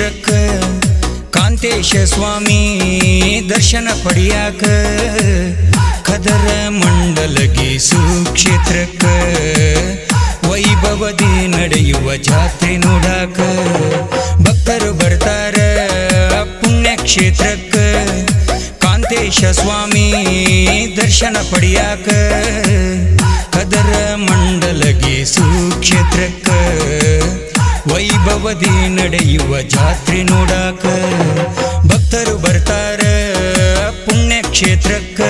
ಸುಕ್ಷೇತ್ರಕ್ಕ ಕಾಂತೇಶ ಸ್ವಾಮಿ ದರ್ಶನ ಪಡಿಯಾಕ ಕದರ ಮಂಡಲಗಿ ಸುಕ್ಷೇತ್ರಕ್ಕ ವೈಭವದಿ ನಡೆಯುವ ಜಾತ್ರೆ ನೋಡಾಕ ಭಕ್ತರು ಬರ್ತಾರ ಪುಣ್ಯಕ್ಷೇತ್ರಕ್ಕ ಕಾಂತೇಶ ಸ್ವಾಮಿ ದರ್ಶನ ಪಡಿಯಾಕ ಕದರ ಮಂಡಲಗಿ ಸುಕ್ಷೇತ್ರಕ್ಕ ವೈಭವದಿ ನಡೆಯುವ ಜಾತ್ರೆ ನೋಡಾಕ ಭಕ್ತರು ಬರ್ತಾರ ಪುಣ್ಯಕ್ಷೇತ್ರಕ್ಕ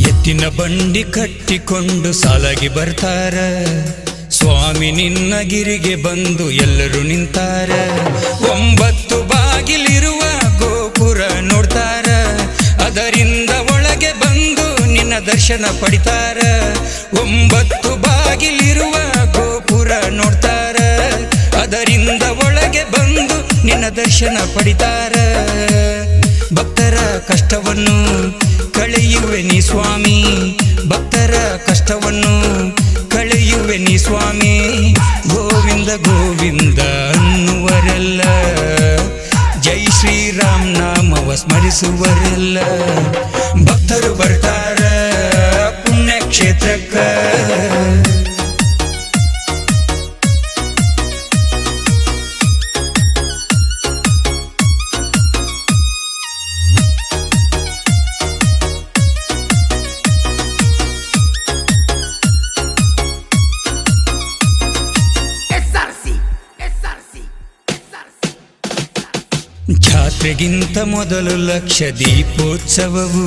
ಎತ್ತಿನ ಬಂಡಿ ಕಟ್ಟಿಕೊಂಡು ಸಾಲಾಗಿ ಬರ್ತಾರ ಸ್ವಾಮಿ ನಿನ್ನ ಗಿರಿಗೆ ಬಂದು ಎಲ್ಲರೂ ನಿಂತಾರ 9 ಬಾಗಿಲಿರುವ ಗೋಪುರ ನೋಡ್ತಾರ ಅದರಿಂದ ಒಳಗೆ ಬಂದು ನಿನ್ನ ದರ್ಶನ ಪಡಿತಾರ 9 ಬಾಗಿಲಿರುವ ಗೋಪುರ ನೋಡ್ತಾರ ಅದರಿಂದ ಒಳಗೆ ಬಂದು ನಿನ್ನ ದರ್ಶನ ಪಡಿತಾರ ಭಕ್ತರ ಕಷ್ಟವನ್ನು ಕಳೆಯುವೆ ನೀ ಸ್ವಾಮಿ ಭಕ್ತರ ಕಷ್ಟವನ್ನು ಕಳೆಯುವೆ ನೀ ಸ್ವಾಮಿ ಗೋವಿಂದ ಗೋವಿಂದ ಅನ್ನುವರೆಲ್ಲ ಜೈ ಶ್ರೀರಾಮ್ ನಾಮವ ಸ್ಮರಿಸುವರೆಲ್ಲ ಭಕ್ತರು ಬರ್ತಾರ ಪುಣ್ಯಕ್ಷೇತ್ರಕ್ಕ ಜಾತ್ರೆಗಿಂತ ಮೊದಲು ಲಕ್ಷ ದೀಪೋತ್ಸವವು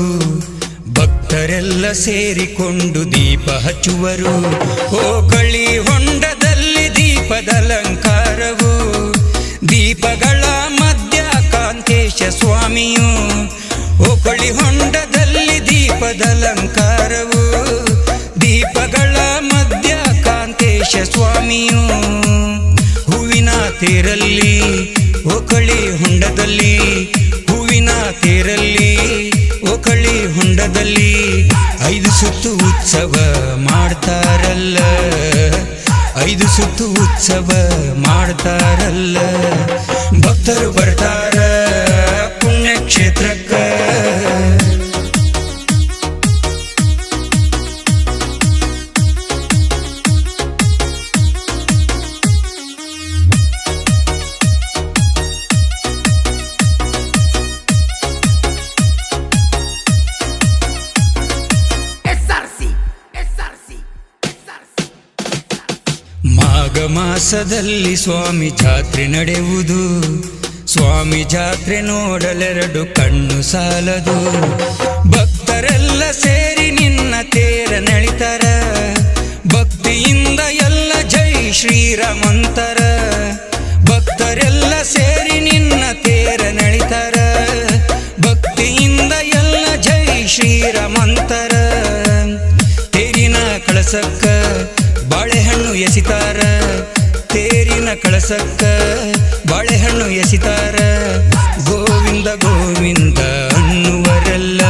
ಭಕ್ತರೆಲ್ಲ ಸೇರಿಕೊಂಡು ದೀಪ ಹಚ್ಚುವರು ಓಕಳಿ ಹೊಂಡದಲ್ಲಿ ದೀಪದ ಅಲಂಕಾರವು ದೀಪಗಳ ಮಧ್ಯ ಕಾಂತೇಶ ಸ್ವಾಮಿಯು ಓಕಳಿ ಹೊಂಡದಲ್ಲಿ ದೀಪದ ಅಲಂಕಾರವು ದೀಪಗಳ ಮಧ್ಯ ಕಾಂತೇಶ ಸ್ವಾಮಿಯು ಹೂವಿನ ತೇರಲ್ಲಿ ಓಕಳಿ ಹೊಂಡದಲ್ಲಿ ಹೂವಿನ ತೇರಲ್ಲಿ ಓಕಳಿ ಹೊಂಡದಲ್ಲಿ 5 ಸುತ್ತು ಉತ್ಸವ ಮಾಡ್ತಾರಲ್ಲ 5 ಸುತ್ತು ಉತ್ಸವ ಮಾಡ್ತಾರಲ್ಲ ಭಕ್ತರು ಬರ್ತಾರ ಪುಣ್ಯಕ್ಷೇತ್ರಕ್ಕ ಮಾಘ ಮಾಸದಲ್ಲಿ ಸ್ವಾಮಿ ಜಾತ್ರೆ ನಡೆಯುವುದು ಸ್ವಾಮಿ ಜಾತ್ರೆ ನೋಡಲೆರಡು ಕಣ್ಣು ಸಾಲದು ಭಕ್ತರೆಲ್ಲ ಸೇರಿ ನಿನ್ನ ತೇರ ನಳಿತಾರ ಭಕ್ತಿಯಿಂದ ಎಲ್ಲ ಜೈ ಶ್ರೀರಾಮಂತರ ಭಕ್ತರೆಲ್ಲ ಸೇರಿ ನಿನ್ನ ತೇರ ನಳಿತಾರ ಭಕ್ತಿಯಿಂದ ಎಲ್ಲ ಜೈ ಶ್ರೀರಾಮಂತರ ತೇರಿನ ಕಳಸಕ್ಕ ಬಾಳೆಹಣ್ಣು ಎಸಿತಾರ ತೇರಿನ ಕಳಸಕ್ಕ ಬಾಳೆಹಣ್ಣು ಎಸಿತಾರ ಗೋವಿಂದ ಗೋವಿಂದ ಅನ್ನುವರೆಲ್ಲ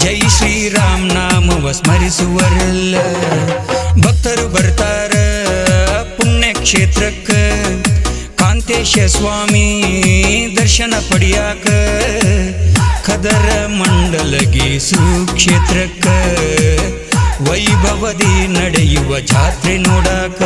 ಜೈ ಶ್ರೀರಾಮ್ ನಾಮವ ಸ್ಮರಿಸುವರೆಲ್ಲ ಭಕ್ತರು ಬರ್ತಾರ ಪುಣ್ಯಕ್ಷೇತ್ರಕ್ಕ ಕಾಂತೇಶ ಸ್ವಾಮಿ ದರ್ಶನ ಪಡಿಯಾಕ ಕದರ ಮಂಡಲಗಿ ಸುಕ್ಷೇತ್ರಕ್ಕ ವೈಭವದಿ ನಡೆಯುವ ಜಾತ್ರೆ ನೋಡಾಕ